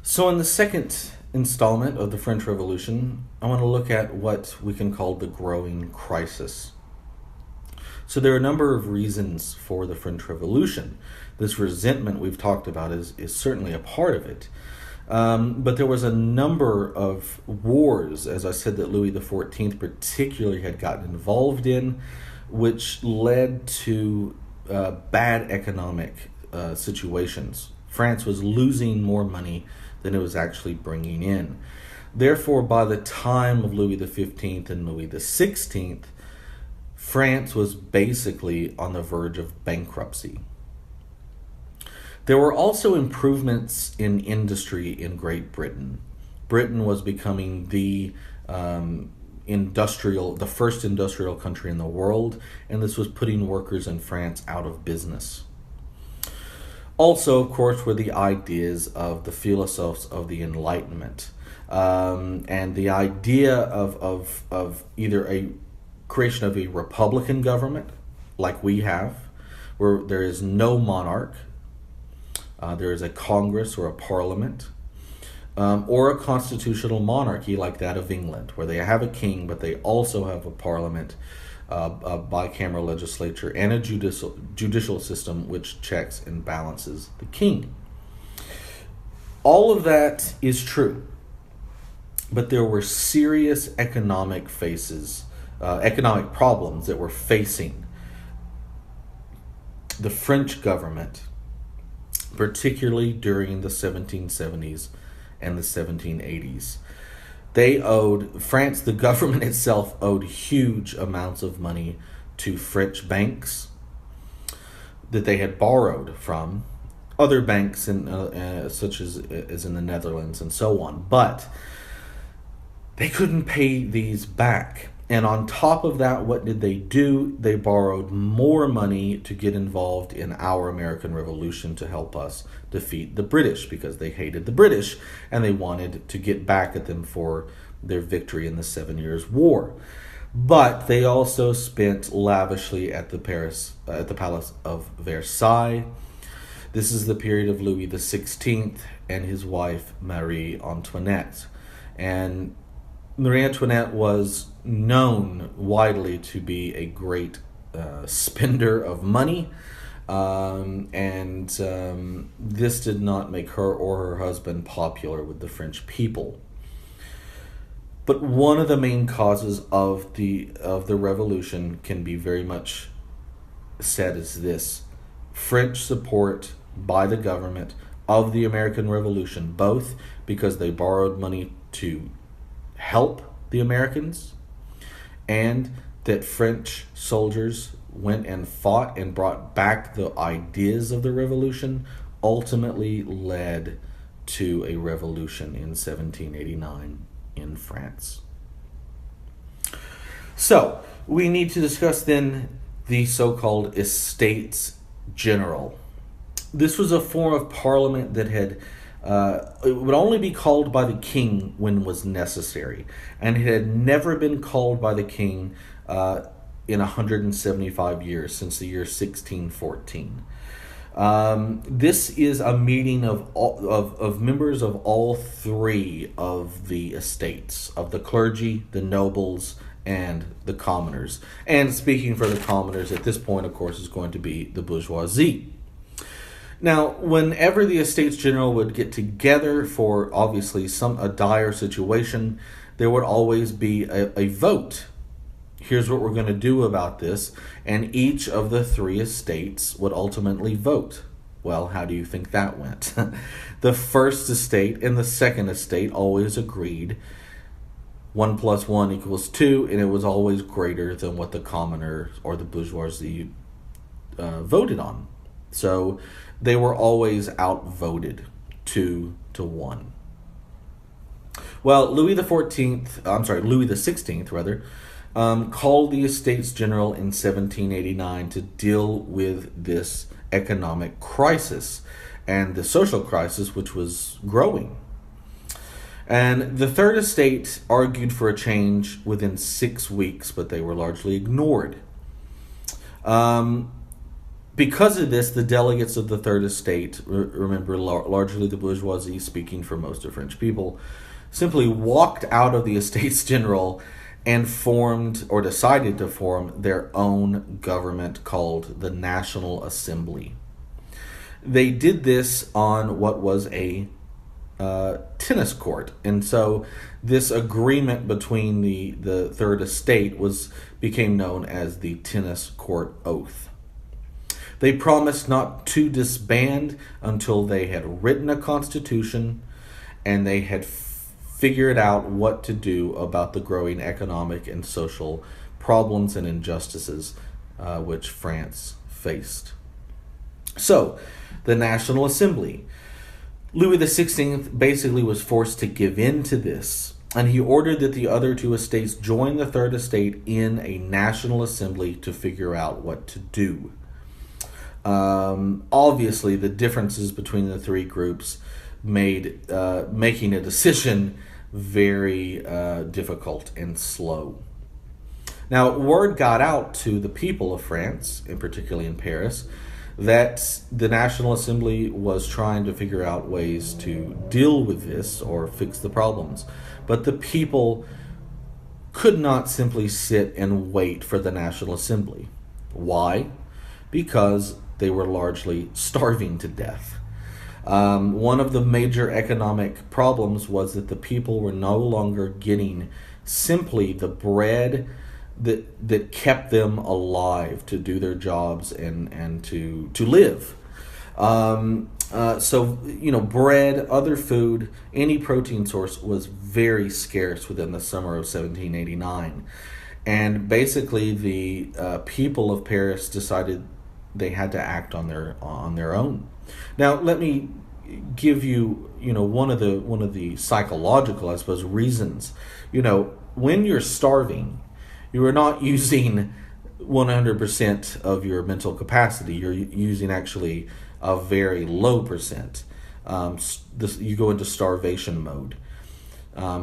So, in the second installment of the French Revolution, I want to look at what we can call the growing crisis. So, there are a number of reasons for the French Revolution. This resentment we've talked about is certainly a part of it. But there was a number of wars, as I said, that Louis XIV particularly had gotten involved in, which led to bad economic situations. France was losing more money than it was actually bringing in. Therefore, by the time of Louis XV and Louis XVI, France was basically on the verge of bankruptcy. There were also improvements in industry in Great Britain. Britain was becoming the first industrial country in the world, and this was putting workers in France out of business. Also, of course, were the ideas of the philosophers of the Enlightenment, and the idea of either a creation of a republican government, like we have, where there is no monarch, there is a Congress or a parliament, or a constitutional monarchy like that of England, where they have a king, but they also have a parliament, a bicameral legislature, and a judicial system which checks and balances the king. All of that is true, but there were serious economic problems that were facing the French government, particularly during the 1770s and the 1780s. The government itself owed huge amounts of money to French banks that they had borrowed from other banks such as in the Netherlands and so on. But they couldn't pay these back. And on top of that, what did they do? They borrowed more money to get involved in our American Revolution to help us defeat the British, because they hated the British and they wanted to get back at them for their victory in the 7 Years' War. But they also spent lavishly at the Palace of Versailles. This is the period of Louis XVI and his wife Marie Antoinette. And Marie Antoinette was known widely to be a great spender of money, and this did not make her or her husband popular with the French people. But one of the main causes of the revolution can be very much said as this: French support by the government of the American Revolution, both because they borrowed money to help the Americans, and that French soldiers went and fought and brought back the ideas of the revolution, ultimately led to a revolution in 1789 in France. So, we need to discuss then the so-called Estates General. This was a form of parliament that it would only be called by the king when was necessary, and it had never been called by the king in 175 years, since the year 1614. This is a meeting of members of all three of the estates, of the clergy, the nobles, and the commoners. And speaking for the commoners at this point, of course, is going to be the bourgeoisie. Now, whenever the Estates General would get together for obviously a dire situation, there would always be a vote. Here's what we're going to do about this, and each of the three estates would ultimately vote. Well, how do you think that went? The first estate and the second estate always agreed 1 + 1 = 2, and it was always greater than what the commoners or the bourgeoisie voted on. So they were always outvoted 2-1. Well, Louis XVI rather, called the Estates General in 1789 to deal with this economic crisis and the social crisis which was growing. And the Third Estate argued for a change within 6 weeks, but they were largely ignored. Because of this, the delegates of the Third Estate, remember largely the bourgeoisie speaking for most of French people, simply walked out of the Estates General and formed or decided to form their own government called the National Assembly. They did this on what was a tennis court, and so this agreement between the Third Estate became known as the Tennis Court Oath. They promised not to disband until they had written a constitution and they had figured out what to do about the growing economic and social problems and injustices which France faced. So, the National Assembly. Louis XVI basically was forced to give in to this, and he ordered that the other two estates join the Third Estate in a National Assembly to figure out what to do. Obviously, the differences between the three groups made making a decision very difficult and slow. Now, word got out to the people of France, and particularly in Paris, that the National Assembly was trying to figure out ways to deal with this or fix the problems. But the people could not simply sit and wait for the National Assembly. Why? Because they were largely starving to death. One of the major economic problems was that the people were no longer getting simply the bread that kept them alive to do their jobs and to live. So, bread, other food, any protein source was very scarce within the summer of 1789. And basically the people of Paris decided they had to act on their own. Now, let me give you, one of the psychological, I suppose, reasons. When you're starving, you are not using 100% of your mental capacity. You're using actually a very low percent. You go into starvation mode.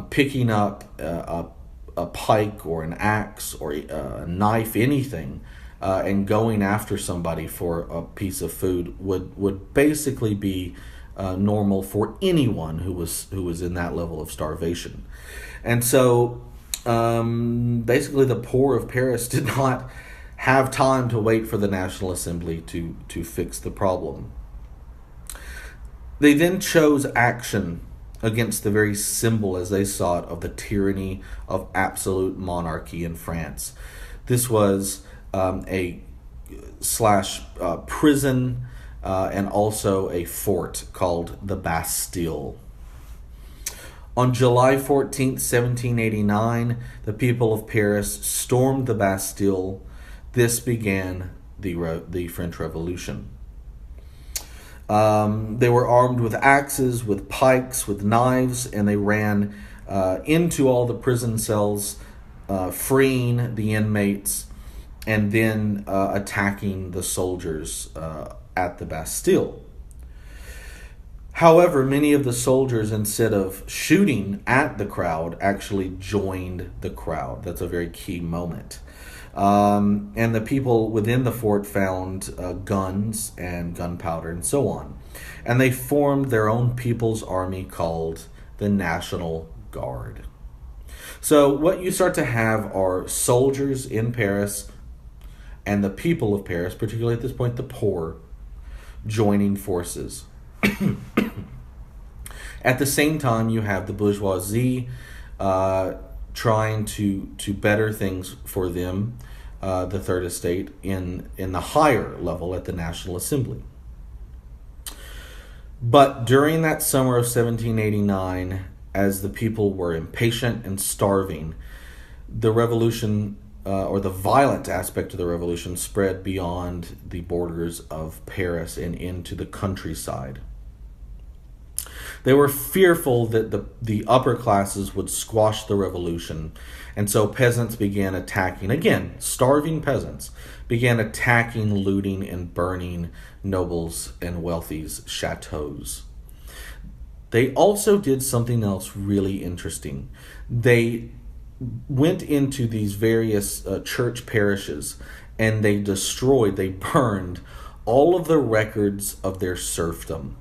Picking up a pike or an axe or a knife, anything, and going after somebody for a piece of food would basically be normal for anyone who was in that level of starvation. And so basically the poor of Paris did not have time to wait for the National Assembly to fix the problem. They then chose action against the very symbol, as they saw it, of the tyranny of absolute monarchy in France. This was a prison and also a fort called the Bastille. On July 14th, 1789, the people of Paris stormed the Bastille. This began the French Revolution. They were armed with axes, with pikes, with knives, and they ran into all the prison cells, freeing the inmates, and then attacking the soldiers at the Bastille. However, many of the soldiers, instead of shooting at the crowd, actually joined the crowd. That's a very key moment. And the people within the fort found guns and gunpowder and so on. And they formed their own people's army called the National Guard. So what you start to have are soldiers in Paris and the people of Paris, particularly at this point the poor, joining forces. At the same time, you have the bourgeoisie trying to better things for them, the Third Estate, in the higher level at the National Assembly. But during that summer of 1789, as the people were impatient and starving, the revolution, or the violent aspect of the revolution, spread beyond the borders of Paris and into the countryside. They were fearful that the upper classes would squash the revolution, and so peasants began attacking, again, starving peasants, began attacking, looting, and burning nobles and wealthy's chateaus. They also did something else really interesting. They went into these various church parishes, and they burned all of the records of their serfdom,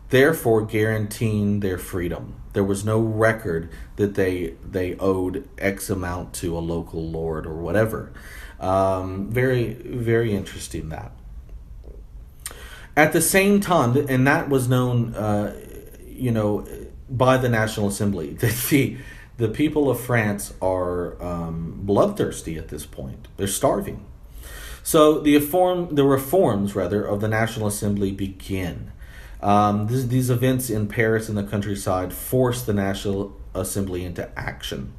therefore guaranteeing their freedom. There was no record that they owed X amount to a local lord or whatever. Very, very interesting that. At the same time, and that was known, by the National Assembly, that the people of France are bloodthirsty at this point. They're starving. So the reforms of the National Assembly begin. These events in Paris and the countryside force the National Assembly into action.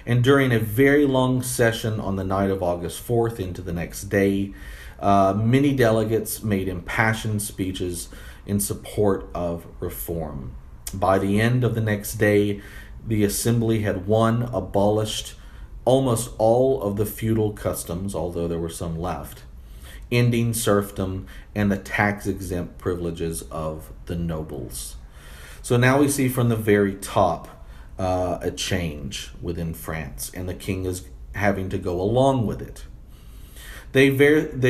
And during a very long session on the night of August 4th into the next day, many delegates made impassioned speeches in support of reform. By the end of the next day, the Assembly had abolished almost all of the feudal customs, although there were some left, ending serfdom and the tax-exempt privileges of the nobles. So now we see from the very top a change within France, and the king is having to go along with it. They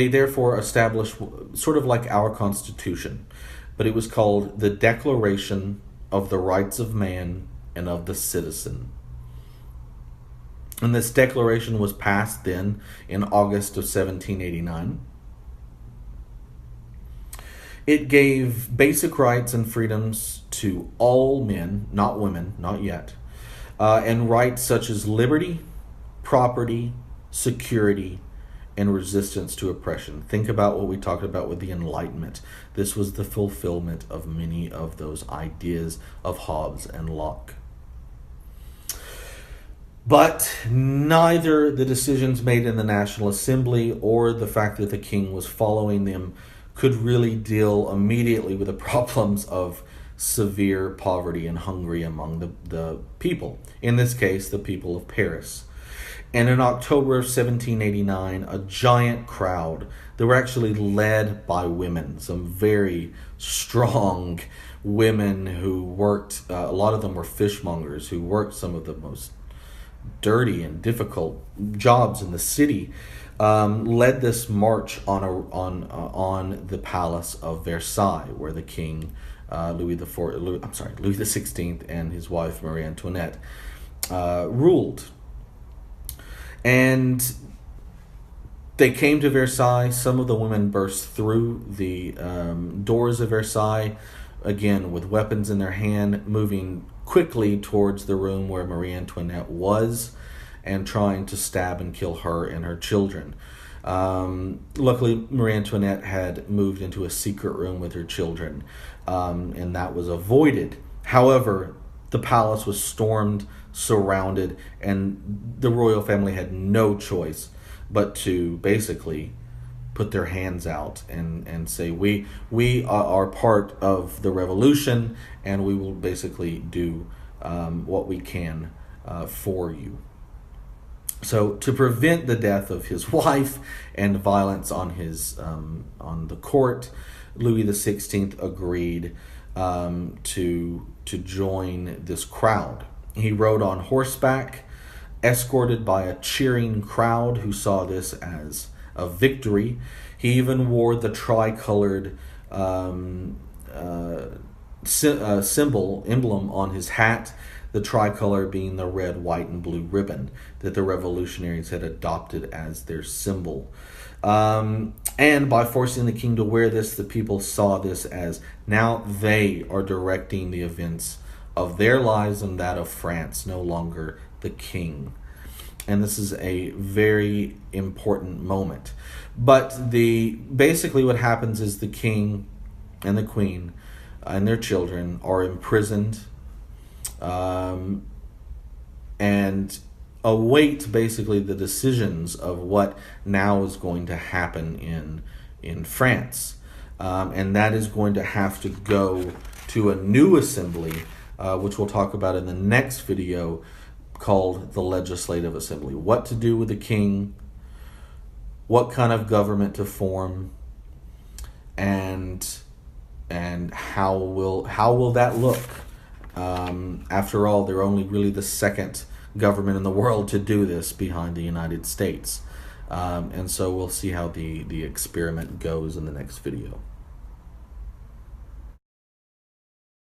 therefore established sort of like our Constitution, but it was called the Declaration of the Rights of Man and of the Citizen. And this declaration was passed then in August of 1789. It gave basic rights and freedoms to all men, not women, not yet, and rights such as liberty, property, security, and resistance to oppression. Think about what we talked about with the Enlightenment. This was the fulfillment of many of those ideas of Hobbes and Locke. But neither the decisions made in the National Assembly or the fact that the king was following them could really deal immediately with the problems of severe poverty and hunger among the people. In this case, the people of Paris. And in October of 1789, a giant crowd, they were actually led by women, some very strong women who worked, a lot of them were fishmongers, who worked some of the most dirty and difficult jobs in the city, led this march on the palace of Versailles, where the king Louis the XVI and his wife Marie Antoinette ruled. And they came to Versailles. Some of the women burst through the doors of Versailles, again with weapons in their hand, moving quickly towards the room where Marie Antoinette was and trying to stab and kill her and her children. Luckily, Marie Antoinette had moved into a secret room with her children, and that was avoided. However, the palace was stormed, surrounded, and the royal family had no choice but to basically put their hands out and say, we are part of the revolution, and we will basically do what we can for you. So to prevent the death of his wife and violence on his on the court, Louis XVI agreed to join this crowd. He rode on horseback, escorted by a cheering crowd who saw this as a victory. He even wore the tricolored emblem on his hat, the tricolor being the red, white, and blue ribbon that the revolutionaries had adopted as their symbol. And by forcing the king to wear this, the people saw this as now they are directing the events of their lives and that of France, no longer the king. And this is a very important moment. But basically what happens is the king and the queen and their children are imprisoned and await basically the decisions of what now is going to happen in France. And that is going to have to go to a new assembly, which we'll talk about in the next video, called the Legislative Assembly. What to do with the king, what kind of government to form, and how will that look? After all, they're only really the second government in the world to do this behind the United States. And so we'll see how the experiment goes in the next video.